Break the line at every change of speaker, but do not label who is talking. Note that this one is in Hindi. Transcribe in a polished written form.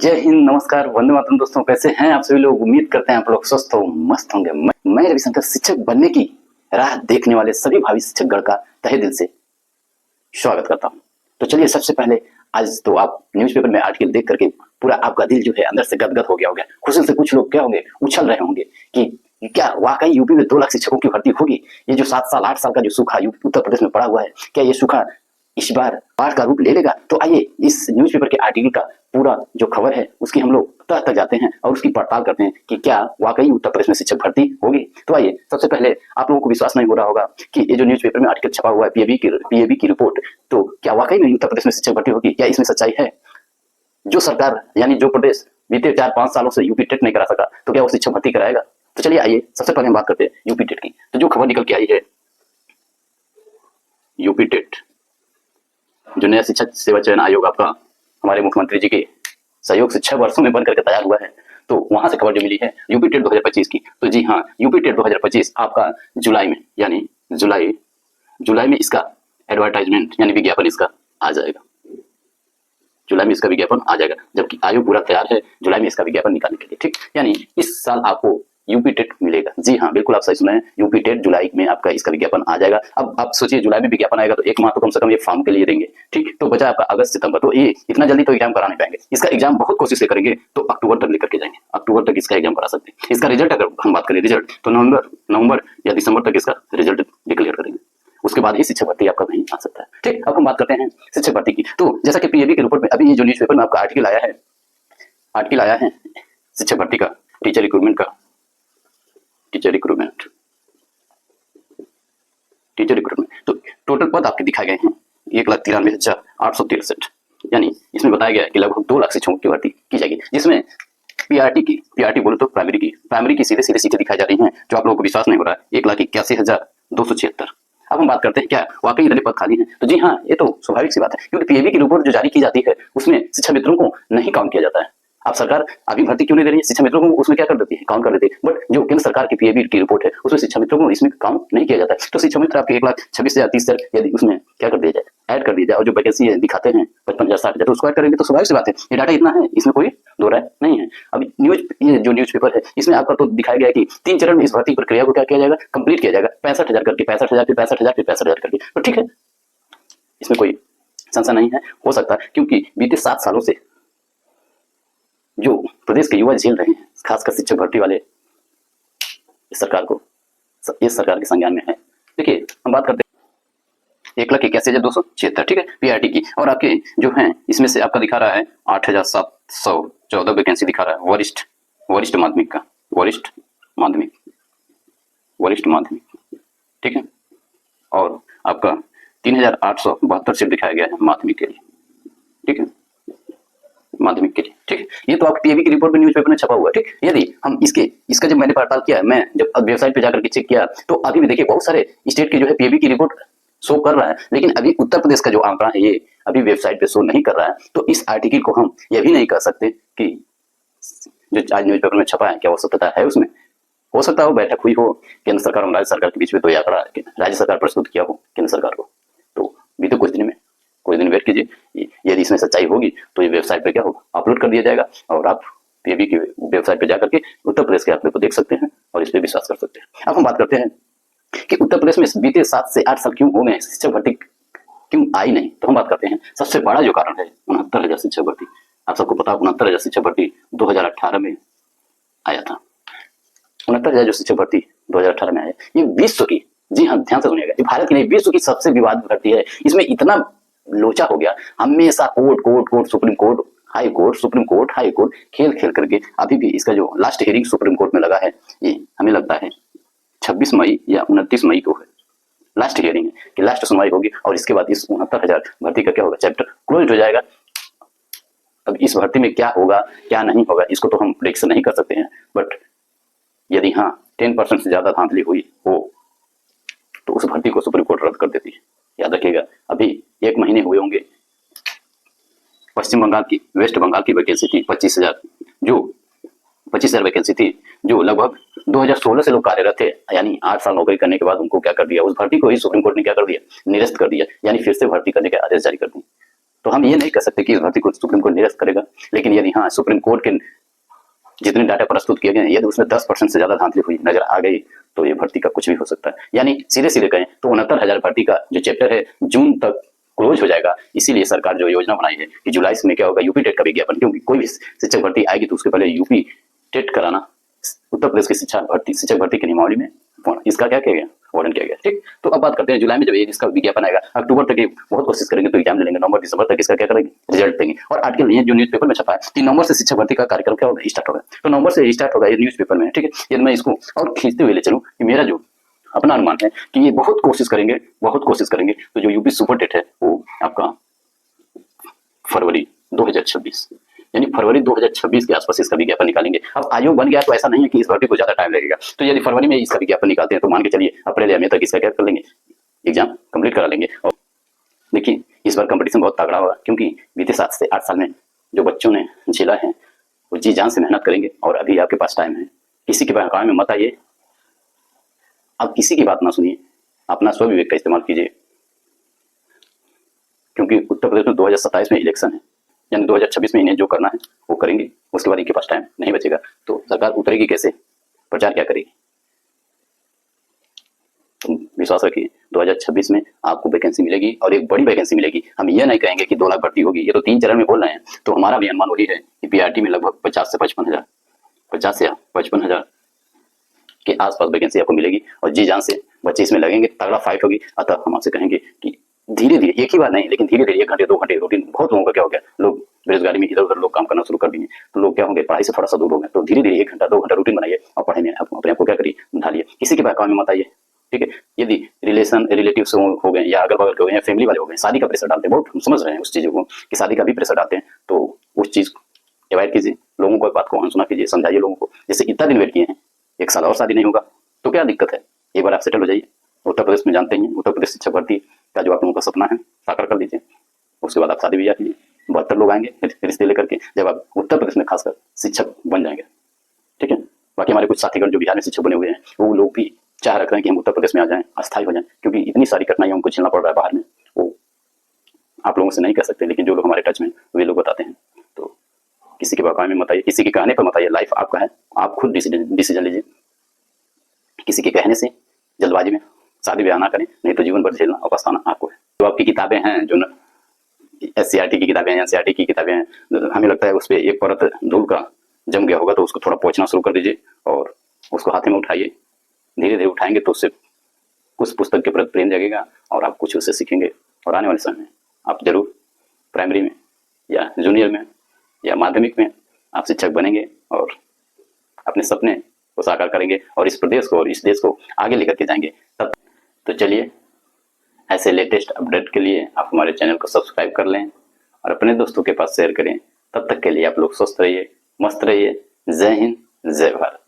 जय हिंद, नमस्कार, वंदे मातरम। दोस्तों, कैसे हैं आप सभी लोग? उम्मीद करते हैं आप लोग स्वस्थ हो, मस्त होंगे। मैं रविशंकर शिक्षक बनने की राह देखने वाले सभी भावी शिक्षकगण का तहे दिल से स्वागत करता हूं। तो चलिए, सबसे पहले आज तो आप न्यूज़पेपर में आर्टिकल देख करके पूरा आपका दिल जो है अंदर से गदगद हो गया होगा। खुशी से कुछ लोग क्या होंगे, उछल रहे होंगे कि क्या वाकई यूपी में 2 लाख शिक्षकों की भर्ती होगी। ये जो 7 साल 8 साल का जो सूखा उत्तर प्रदेश में पड़ा हुआ है, क्या ये सूखा इस बार बाढ़ का रूप ले लेगा? तो आइए इस न्यूज़पेपर के आर्टिकल का पूरा जो खबर है उसकी हम लोग तह तक जाते हैं और उसकी पड़ताल करते हैं कि क्या वाकई उत्तर प्रदेश में शिक्षक भर्ती होगी। तो आइए, सबसे पहले आप लोगों को विश्वास नहीं हो रहा होगा कि ये जो न्यूज़पेपर में आर्टिकल छपा हुआ है पीएबी की रिपोर्ट, तो क्या वाकई में उत्तर प्रदेश में शिक्षक भर्ती होगी? क्या इसमें सच्चाई है? जो सरकार यानी जो प्रदेश बीते 4-5 सालों से यूपी टेट नहीं करा सका, तो क्या वो शिक्षक भर्ती कराएगा? तो चलिए आइए, सबसे पहले हम बात करते हैं यूपी टेट की। तो जो खबर निकल के आई है, यूपी टेट जो नया शिक्षक सेवा चयन आयोग आपका हमारे मुख्यमंत्री जी के सहयोग से 6 वर्षों में बन करके तैयार हुआ है, तो वहां से खबर जो मिली है यूपी टेट 2025 की। तो जी हाँ, यूपी टेट 2025 आपका जुलाई में, यानी जुलाई में इसका एडवर्टाइजमेंट यानी विज्ञापन इसका आ जाएगा। जुलाई में इसका विज्ञापन आ जाएगा, जबकि आयोग पूरा तैयार है जुलाई में इसका विज्ञापन निकालने के लिए। ठीक, यानी इस साल आपको यूपी टेट मिलेगा। जी हाँ, बिल्कुल आप सही सुना है, यूपी टेट जुलाई में आपका इसका विज्ञापन आ जाएगा। अब आप सोचिए, जुलाई में विज्ञापन आएगा तो 1 माह तो कम से कम ये फॉर्म के लिए देंगे। ठीक, तो बचा आपका अगस्त सितंबर, तो ये इतना जल्दी तो एग्जाम करा नहीं पाएंगे। इसका एग्जाम बहुत कोशिश से करेंगे तो अक्टूबर तक लेकर के जाएंगे, अक्टूबर तक इसका एग्जाम करा सकते हैं। इसका रिजल्ट अगर हम बात करें रिजल्ट, तो नवंबर या दिसंबर तक इसका रिजल्ट डिक्लेयर करेंगे। उसके बाद ही शिक्षक भर्ती आपका नहीं आ सकता है। ठीक, अब हम बात करते हैं शिक्षक भर्ती की। तो जैसा कि पीएबी के रिपोर्ट में अभी ये जो न्यूज़पेपर में आपका आर्टिकल आया है शिक्षक भर्ती का, टीचर रिक्रूटमेंट, तो टोटल पद आपके दिखाए गए हैं 1,93,863, यानी इसमें बताया गया है कि लगभग 2 लाख शिक्षकों की भर्ती की जाएगी, जिसमें पीआरटी बोले तो प्राइमरी की सीधे सीटें दिखाई जा रही हैं, जो आप लोगों को विश्वास नहीं हो रहा है, 1,81,276। अब हम बात करते हैं क्या वाकई इतने पद खाली हैं? तो जी हाँ, ये तो स्वाभाविक सी बात है, क्योंकि पीएबी की रिपोर्ट जो जारी की जाती है उसमें शिक्षा मित्रों को नहीं काउंट किया जाता है। अब सरकार अभी भर्ती क्यों नहीं दे रही है? शिक्षा मित्रों को उसमें क्या कर देती है, काउंट कर देती है। बट जो केंद्र सरकार की पीएबी की रिपोर्ट है उसमें शिक्षा मित्रों को इसमें काउंट नहीं किया जाता है। तो शिक्षा मित्र आपके 1,26,030 यदि उसमें क्या कर दिया जाए, ऐड कर दिया जाए, और जो वैकेंसी दिखाते हैं 55,000 60,000, तो उसको ऐड करेंगे तो स्वाभाविक सी बात है, ये डाटा इतना है, इसमें कोई दो राय नहीं है। अभी ये जो न्यूज़पेपर है इसमें आपका तो दिखाया गया है कि 3 चरण में इस भर्ती प्रक्रिया को क्या किया जाएगा, कंप्लीट किया जाएगा, 65,000 करके, 65,000 फिर 65,000 फिर 65,000 करके। तो ठीक है, इसमें कोई संशय नहीं है, हो सकता है, क्योंकि बीते 7 सालों से जो प्रदेश के युवा झेल रहे हैं, खासकर शिक्षक भर्ती वाले, इस सरकार के संज्ञान में है। देखिए, हम बात करते हैं 1,81,276, ठीक है, पीआरटी की, और आपके जो हैं इसमें से आपका दिखा रहा है 8,714 वैकेंसी दिखा रहा है वरिष्ठ माध्यमिक, ठीक है, और आपका 3,872 सीट दिखाया गया है माध्यमिक के लिए, ठीक है, माध्यमिक के लिए। ठीक, ये तो आपकी पीएबी की रिपोर्ट में न्यूज़पेपर में छपा हुआ है। ठीक, यदि हम इसका जब मैंने पड़ताल किया, मैं जब वेबसाइट पे जाकर के चेक किया, तो अभी भी देखिए बहुत सारे स्टेट के जो है पीएबी की रिपोर्ट शो कर रहा है, लेकिन अभी उत्तर प्रदेश का जो आंकड़ा है ये अभी वेबसाइट पे शो नहीं कर रहा है। तो इस आर्टिकल को हम यह भी नहीं कह सकते कि जो आज न्यूज़पेपर में छपा है क्या वो सत्यता है उसमें। हो सकता है बैठक हुई हो केंद्र सरकार और राज्य सरकार के बीच में, तो यह आंकड़ा राज्य सरकार प्रस्तुत किया हो केंद्र सरकार को, तो बीते कुछ दिन वेट कीजिए, यदि इसमें सच्चाई होगी तो ये वेबसाइट पे क्या होगा, अपलोड कर दिया जाएगा, और आप पीएबी की वेबसाइट पे जाकर के उत्तर प्रदेश के आंकड़े को देख सकते हैं और इस पे विश्वास कर सकते हैं। अब हम बात करते हैं कि उत्तर प्रदेश में बीते 7 से 8 साल क्यों हो गए, शिक्षक भर्ती क्यों आई नहीं। तो हम बात करते हैं, सबसे बड़ा जो कारण है 69,000 शिक्षक भर्ती। आप सबको पता, 69,000 शिक्षक भर्ती 2018 में आया था। 69,000 जो शिक्षक भर्ती 2018 में आया, ये विश्व की, जी हाँ ध्यान से सुनिएगा, ये भारत की नहीं विश्व की सबसे विवादित भर्ती है। इसमें इतना लोचा हो गया, हमेशा court, supreme court, high court खेल करके अभी भी इसका जो लास्ट हियरिंग सुप्रीम कोर्ट में लगा है, ये हमें लगता है 26 मई या 29 मई को है लास्ट हियरिंग है, कि लास्ट सुनवाई होगी, और इसके बाद इस 69,000 भर्ती का क्या होगा, चैप्टर क्लोज हो जाएगा। अब इस भर्ती में क्या होगा क्या नहीं होगा, इसको तो हम प्रेडिक्शन नहीं कर सकते हैं, बट यदि हाँ 10% से ज्यादा धांधली हुई हो तो उस भर्ती को सुप्रीम कोर्ट रद्द कर देती है। याद रखिएगा, अभी 1 महीने हुए होंगे, वेस्ट बंगाल की वैकेंसी थी 25,000 वैकेंसी थी, जो लगभग 2016 से लोग कार्यरत थे, यानी 8 साल नौकरी करने के बाद उनको क्या कर दिया, उस भर्ती को ही सुप्रीम कोर्ट ने क्या कर दिया, निरस्त कर दिया, यानी फिर से भर्ती करने के आदेश जारी कर दिए। तो हम ये नहीं कह सकते कि इस भर्ती को सुप्रीम कोर्ट निरस्त करेगा, लेकिन यदि हाँ सुप्रीम कोर्ट के जितने डाटा प्रस्तुत किए गए यदि उसमें 10% से ज्यादा धांधली हुई नजर आ गई तो ये भर्ती का कुछ भी हो सकता है। यानी सीधे सीधे कहें तो 69,000 भर्ती का जो चैप्टर है जून तक क्लोज हो जाएगा। इसीलिए सरकार जो योजना बनाई है कि जुलाई में क्या होगा, यूपी टेट का विज्ञापन, क्योंकि कोई भी शिक्षक भर्ती आएगी तो उसके पहले यूपी टेट कराना उत्तर प्रदेश की शिक्षक भर्ती के नियमावली में इसका क्या किया गया, वारंट किया गया। ठीक, तो अब बात करते हैं जुलाई में जब इसका विज्ञापन आएगा, अक्टूबर तक बहुत कोशिश करेंगे तो एग्जाम ले लेंगे, नवंबर दिसंबर तक इसका क्या करेंगे, रिजल्ट देंगे। और आर्टिकल ये जो न्यूज़पेपर में छपा है 3 नवंबर से शिक्षक भर्ती का कार्यक्रम क्या होगा, स्टार्ट होगा। तो नवंबर से स्टार्ट होगा ये न्यूज़पेपर में। ठीक है, यदि मैं इसको और खींचते हुए ले चलूँ कि मेरा जो अपना अनुमान है कि ये बहुत कोशिश करेंगे तो जो यूपी सुपर टेट है वो आपका फरवरी 2026 यानी फरवरी 2026 के आसपास इसका विज्ञापन निकालेंगे। अब आयोग बन गया तो ऐसा नहीं है कि इस भर्ती को ज्यादा टाइम लगेगा, तो यदि फरवरी में इसका विज्ञापन निकालते हैं तो मान के चलिए अप्रैल या मई तक इसका क्या कर लेंगे, एग्जाम कंप्लीट करा लेंगे। और देखिए इस बार कंपटीशन बहुत तगड़ा होगा, क्योंकि बीते 7 से 8 साल में जो बच्चों ने झेला है वो जी जान से मेहनत करेंगे और अभी आपके पास टाइम है। किसी के बहकावे में मत आइए, आप किसी की बात ना सुनिए, अपना स्व विवेक का इस्तेमाल कीजिए, क्योंकि उत्तर प्रदेश में 2027 में इलेक्शन है, यानी 2026 में इन्हें जो करना है वो करेंगे, उसके बाद इनके पास टाइम नहीं बचेगा। तो सरकार उतरेगी कैसे, प्रचार क्या करेगी। तो विश्वास रखिए 2026 में आपको वैकेंसी मिलेगी और एक बड़ी वैकेंसी मिलेगी। हम ये नहीं कहेंगे कि 2 लाख भर्ती होगी, ये तो 3 चरण में बोल रहे हैं। तो हमारा भी अनुमान वही है कि पीआरटी में लगभग 50 से 55 हजार के आसपास वैकेंसी आपको मिलेगी और जी जान से बच्चे इसमें लगेंगे, तगड़ा फाइट होगी। अतः हम आपसे कहेंगे कि धीरे धीरे, एक ही बार नहीं लेकिन धीरे धीरे 1 घंटे 2 घंटे रूटीन, बहुत लोगों का क्या हो गया, लोग बेरोजगारी में इधर उधर लोग काम करना शुरू कर दिए, तो लोग क्या होंगे, पढ़ाई से थोड़ा सा दूर हो गए। तो धीरे धीरे 1 घंटा 2 घंटा रूटीन बनाइए और पढ़ाई में अपने आप को क्या करिए, ढालिए। किसी के बहकावे में मत आइए। ठीक है, यदि रिलेटिव्स हो गए या अगल बगल के हो गए या फैमिली वाले हो गए, शादी का प्रेशर डालते हैं, बहुत हम समझ रहे हैं उस चीजों को कि शादी का भी प्रेशर डालते हैं, तो उस चीज अवॉइड कीजिए। लोगों को बात को अनसुना कीजिए, समझाइए लोगों को। जैसे इतना दिन वेट किए हैं, 1 साल और शादी नहीं होगा तो क्या दिक्कत है, एक बार आप सेटल हो जाइए। उत्तर प्रदेश में जानते हैं, उत्तर प्रदेश शिक्षक भर्ती का जो आप लोगों का सपना है साकार कर लीजिए, उसके बाद आप शादी ब्याह कीजिए। 72 लोग आएंगे रिश्ते लेकर के, जब आप उत्तर प्रदेश में खासकर शिक्षक बन जाएंगे। ठीक है, बाकी हमारे कुछ साथीगण जो बिहार में शिक्षक बने हुए हैं वो लोग भी चाह रख रहे हैं कि हम उत्तर प्रदेश में आ जाएं, अस्थायी हो जाएं, क्योंकि इतनी सारी कठिनाइयों हमको झेलना पड़ रहा है बाहर में। वो आप लोगों से नहीं कह सकते, लेकिन जो लोग हमारे टच में वे लोग बताते हैं। तो किसी के बहकावे में मत आइए, किसी के कहने पर मत आइए। लाइफ आपका है, आप खुद डिसीजन लीजिए। किसी के कहने से जल्दबाजी में शादी ब्याह ना करें, नहीं तो जीवन भर झेलना और पछताना आपको है। जो आपकी किताबें हैं, जो SCRT की किताबें हैं, NCERT की किताबें हैं, हमें लगता है उस पर एक परत धूल का जम गया होगा, तो उसको थोड़ा पोंछना शुरू कर दीजिए और उसको हाथ में उठाइए। धीरे धीरे उठाएंगे तो उससे उस पुस्तक के प्रति प्रेम जगेगा और आप कुछ उससे सीखेंगे। और आने वाले समय में आप जरूर प्राइमरी में या जूनियर में या माध्यमिक में आप शिक्षक बनेंगे और अपने सपने को साकार करेंगे और इस प्रदेश को और इस देश को आगे लेकर के जाएंगे। तब तो चलिए, ऐसे लेटेस्ट अपडेट के लिए आप हमारे चैनल को सब्सक्राइब कर लें और अपने दोस्तों के पास शेयर करें। तब तक के लिए आप लोग स्वस्थ रहिए, मस्त रहिए। जय हिंद, जय भारत।